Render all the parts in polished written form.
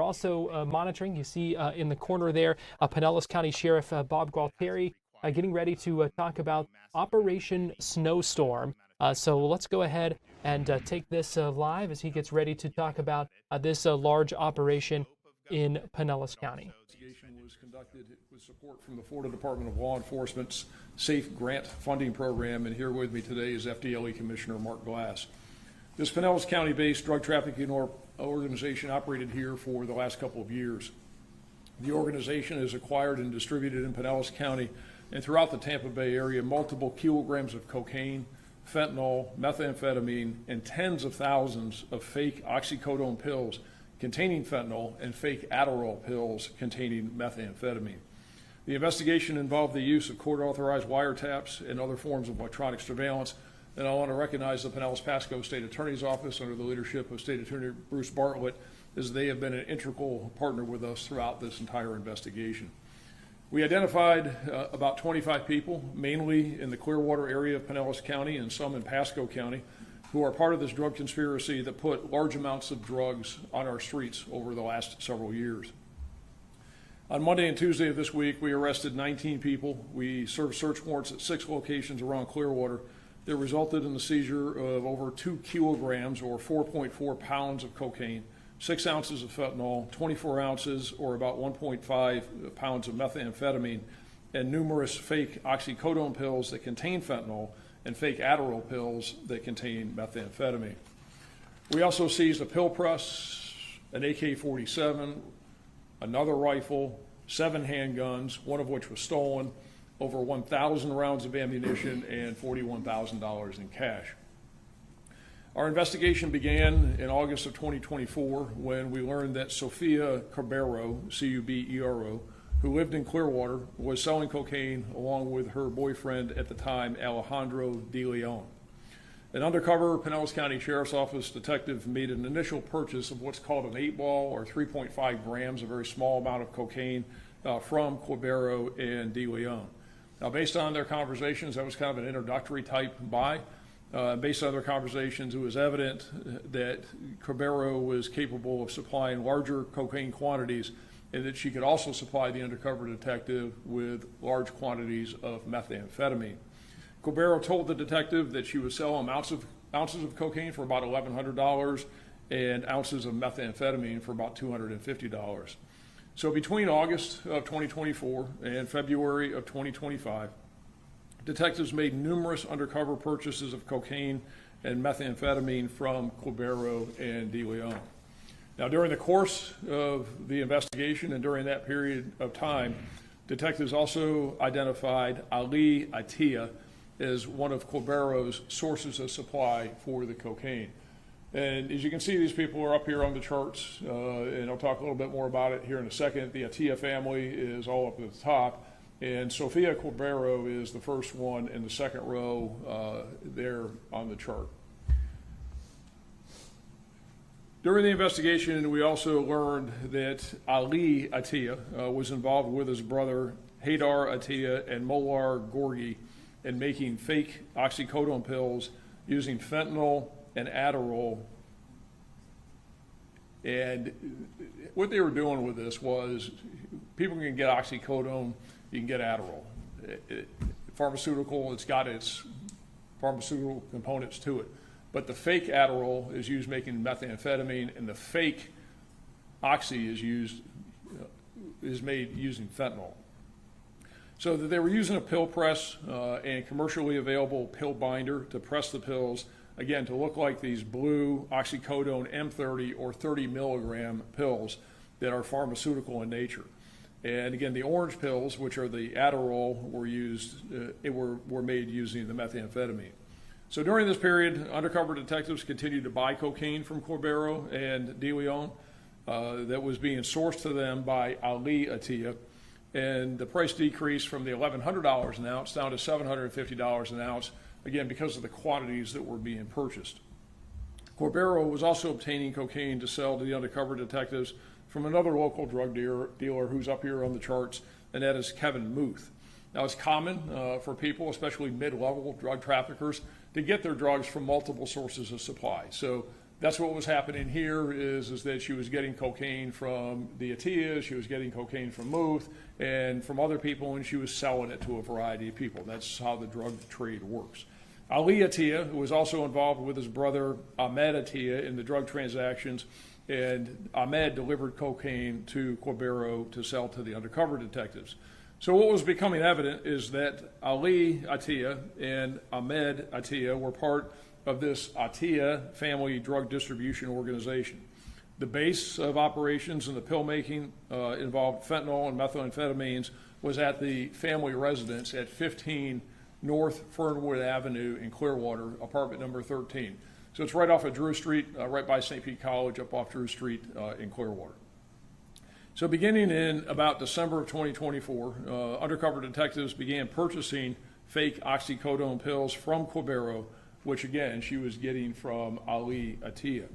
also monitoring. You see in the corner there, Pinellas County Sheriff Bob Gualtieri getting ready to talk about Operation Snowstorm. So let's go ahead and take this live as he gets ready to talk about this large operation in Pinellas County. Investigation was conducted with support from the Florida Department of Law Enforcement's SAFE grant funding program, and here with me today is FDLE Commissioner Mark Glass. This Pinellas County-based drug trafficking organization operated here for the last couple of years. The organization has acquired and distributed in Pinellas County and throughout the Tampa Bay area multiple kilograms of cocaine, fentanyl, methamphetamine, and tens of thousands of fake Oxycodone pills containing fentanyl and fake Adderall pills containing methamphetamine. The investigation involved the use of court-authorized wiretaps and other forms of electronic surveillance, and I want to recognize the Pinellas Pasco State Attorney's Office under the leadership of State Attorney Bruce Bartlett, as they have been an integral partner with us throughout this entire investigation. We identified about 25 people, mainly in the Clearwater area of Pinellas County and some in Pasco County, who are part of this drug conspiracy that put large amounts of drugs on our streets over the last several years. On Monday and Tuesday of this week, we arrested 19 people. We served search warrants at 6 locations around Clearwater that resulted in the seizure of over 2 kilograms or 4.4 pounds of cocaine, 6 ounces of fentanyl, 24 ounces or about 1.5 pounds of methamphetamine, and numerous fake Oxycodone pills that contain fentanyl and fake Adderall pills that contain methamphetamine. We also seized a pill press, an AK-47, another rifle, 7 handguns, one of which was stolen, over 1,000 rounds of ammunition, and $41,000 in cash. Our investigation began in August of 2024 when we learned that Sofia Cubero, C-U-B-E-R-O, who lived in Clearwater, was selling cocaine along with her boyfriend at the time, Alejandro De Leon. An undercover Pinellas County Sheriff's Office detective made an initial purchase of what's called an 8-ball or 3.5 grams, a very small amount of cocaine, from Cubero and De Leon. Now, based on their conversations, that was kind of an introductory type buy. Based on their conversations, it was evident that Cubero was capable of supplying larger cocaine quantities and that she could also supply the undercover detective with large quantities of methamphetamine. Cubero told the detective that she would sell him ounces of cocaine for about $1,100 and ounces of methamphetamine for about $250. So between August of 2024 and February of 2025, detectives made numerous undercover purchases of cocaine and methamphetamine from Cubero and De Leon. Now, during the course of the investigation and during that period of time, detectives also identified Ali Atia as one of Cubero's sources of supply for the cocaine. And as you can see, these people are up here on the charts, and I'll talk a little bit more about it here in a second. The Atia family is all up at the top, and Sofia Cubero is the first one in the second row there on the chart. During the investigation, we also learned that Ali Atia was involved with his brother Haydar Atia and Molar Gorgi in making fake Oxycodone pills using fentanyl and Adderall. And what they were doing with this was, people can get Oxycodone, you can get Adderall. Pharmaceutical, it's got its pharmaceutical components to it. But the fake Adderall is used making methamphetamine, and the fake Oxy is made using fentanyl. So that they were using a pill press and commercially available pill binder to press the pills, again, to look like these blue Oxycodone M30 or 30 milligram pills that are pharmaceutical in nature. And again, the orange pills, which are the Adderall, were made using the methamphetamine. So during this period, undercover detectives continued to buy cocaine from Cubero and De Leon that was being sourced to them by Ali Atia. And the price decreased from the $1,100 an ounce down to $750 an ounce, again, because of the quantities that were being purchased. Cubero was also obtaining cocaine to sell to the undercover detectives from another local drug dealer who's up here on the charts, and that is Kevin Muth. Now, it's common for people, especially mid-level drug traffickers, to get their drugs from multiple sources of supply. So That's what was happening here is that she was getting cocaine from the Atia, she was getting cocaine from Muth and from other people, and she was selling it to a variety of people. That's how the drug trade works. Ali Atia, who was also involved with his brother Ahmed Atia in the drug transactions, and Ahmed delivered cocaine to Corbero to sell to the undercover detectives. So what was becoming evident is that Ali Atia and Ahmed Atia were part of this Atia family drug distribution organization. The base of operations and the pill making involved fentanyl and methamphetamines was at the family residence at 15 North Fernwood Avenue in Clearwater, apartment number 13. So it's right off of Drew Street, right by St. Pete College, up off Drew Street in Clearwater. So beginning in about December of 2024, undercover detectives began purchasing fake Oxycodone pills from Corbero, which again, she was getting from Ali Atia.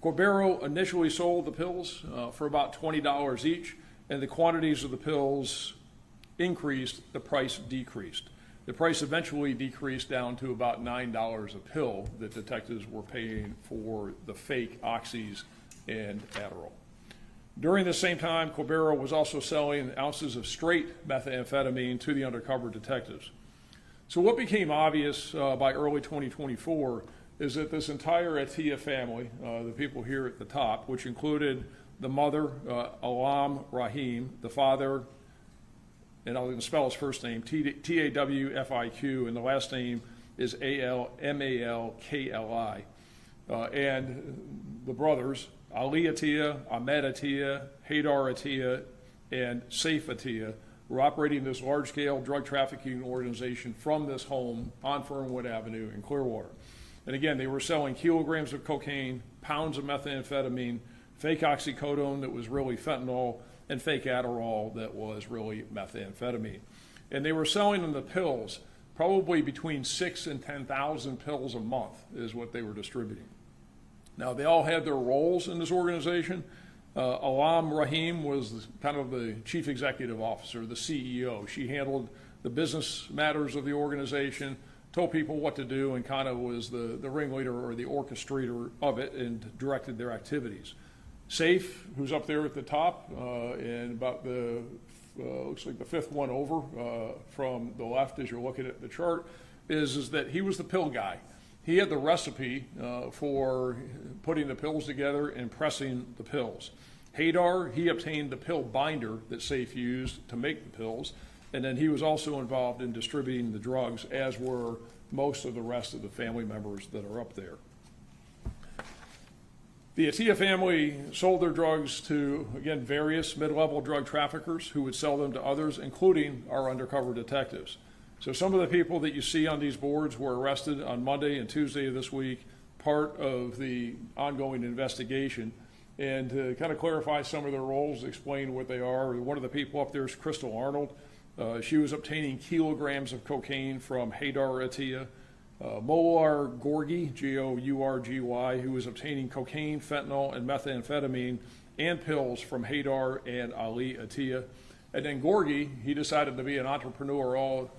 Corbero initially sold the pills for about $20 each, and the quantities of the pills increased, the price decreased. The price eventually decreased down to about $9 a pill that detectives were paying for the fake Oxys and Adderall. During the same time, Corbero was also selling ounces of straight methamphetamine to the undercover detectives. So what became obvious by early 2024 is that this entire Atia family, the people here at the top, which included the mother, Alam Rahim, the father, and I'm going to spell his first name, Tawfiq, and the last name is Almalkli, and the brothers, Ali Atia, Ahmed Atia, Haydar Atia, and Saif Atia, were operating this large-scale drug trafficking organization from this home on Fernwood Avenue in Clearwater. And again, they were selling kilograms of cocaine, pounds of methamphetamine, fake oxycodone that was really fentanyl, and fake Adderall that was really methamphetamine. And they were selling them the pills, probably between 6,000 and 10,000 pills a month is what they were distributing. Now, they all had their roles in this organization. Alam Rahim was kind of the chief executive officer, the CEO. She handled the business matters of the organization, told people what to do, and kind of was the ringleader or the orchestrator of it and directed their activities. Saif, who's up there at the top, and about the, looks like the fifth one over from the left as you're looking at the chart, is that he was the pill guy. He had the recipe for putting the pills together and pressing the pills. Haydar, he obtained the pill binder that Saif used to make the pills, and then he was also involved in distributing the drugs, as were most of the rest of the family members that are up there. The Atia family sold their drugs to, again, various mid-level drug traffickers who would sell them to others, including our undercover detectives. So some of the people that you see on these boards were arrested on Monday and Tuesday of this week, part of the ongoing investigation. And to kind of clarify some of their roles, explain what they are, one of the people up there is Crystal Arnold. She was obtaining kilograms of cocaine from Haydar Atia. Molar Gorgi, G-O-U-R-G-Y, who was obtaining cocaine, fentanyl, and methamphetamine and pills from Haydar and Ali Atia. And then Gorgi, he decided to be an entrepreneur all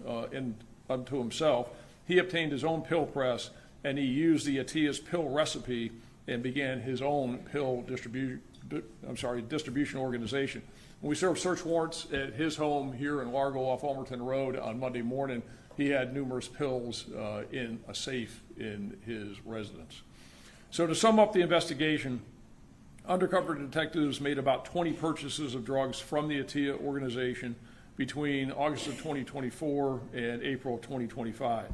unto himself. He obtained his own pill press, and he used the Atia's pill recipe and began his own pill distribution organization. When we served search warrants at his home here in Largo off Ulmerton Road on Monday morning, he had numerous pills in a safe in his residence. So to sum up the investigation, undercover detectives made about 20 purchases of drugs from the Atia organization between August of 2024 and April of 2025.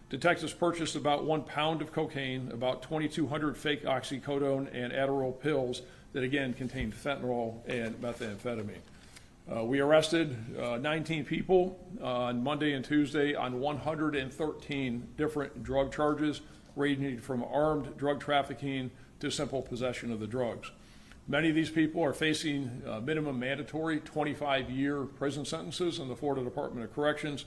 Detectives purchased about 1 pound of cocaine, about 2,200 fake oxycodone and Adderall pills that again contained fentanyl and methamphetamine. We arrested 19 people on Monday and Tuesday on 113 different drug charges, ranging from armed drug trafficking to simple possession of the drugs. Many of these people are facing minimum mandatory 25-year prison sentences in the Florida Department of Corrections.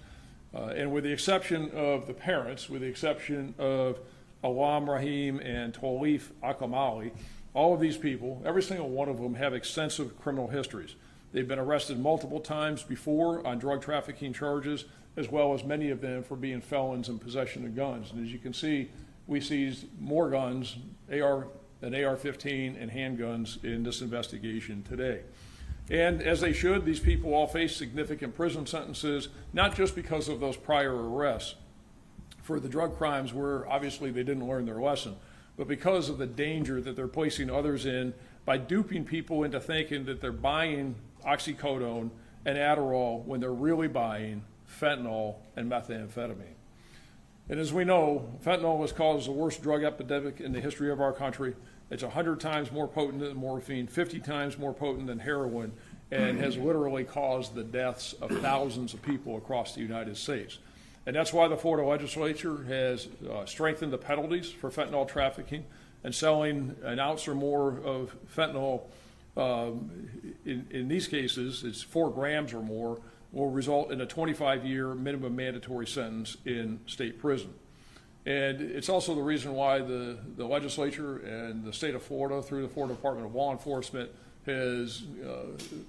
And with the exception of the parents, with the exception of Alam Rahim and Tawfiq Akamali, all of these people, every single one of them, have extensive criminal histories. They've been arrested multiple times before on drug trafficking charges, as well as many of them for being felons in possession of guns. And as you can see, we seized more guns, AR an AR-15 and handguns in this investigation today. And as they should, these people all face significant prison sentences, not just because of those prior arrests for the drug crimes where obviously they didn't learn their lesson, but because of the danger that they're placing others in by duping people into thinking that they're buying Oxycodone and Adderall when they're really buying fentanyl and methamphetamine. And as we know, fentanyl has caused the worst drug epidemic in the history of our country. It's 100 times more potent than morphine, 50 times more potent than heroin, and has literally caused the deaths of thousands of people across the United States. And that's why the Florida legislature has strengthened the penalties for fentanyl trafficking, and selling an ounce or more of fentanyl, in these cases, it's 4 grams or more, will result in a 25-year minimum mandatory sentence in state prison. And it's also the reason why the legislature and the state of Florida, through the Florida Department of Law Enforcement, has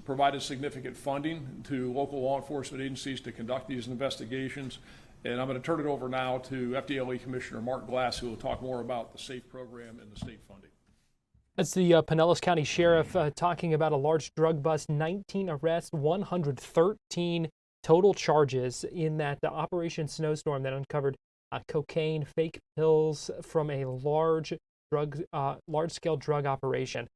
provided significant funding to local law enforcement agencies to conduct these investigations. And I'm going to turn it over now to FDLE Commissioner Mark Glass, who will talk more about the SAFE program and the state funding. That's the Pinellas County Sheriff talking about a large drug bust, 19 arrests, 113 total charges in that Operation Snowstorm that uncovered cocaine, fake pills from a large-scale drug operation.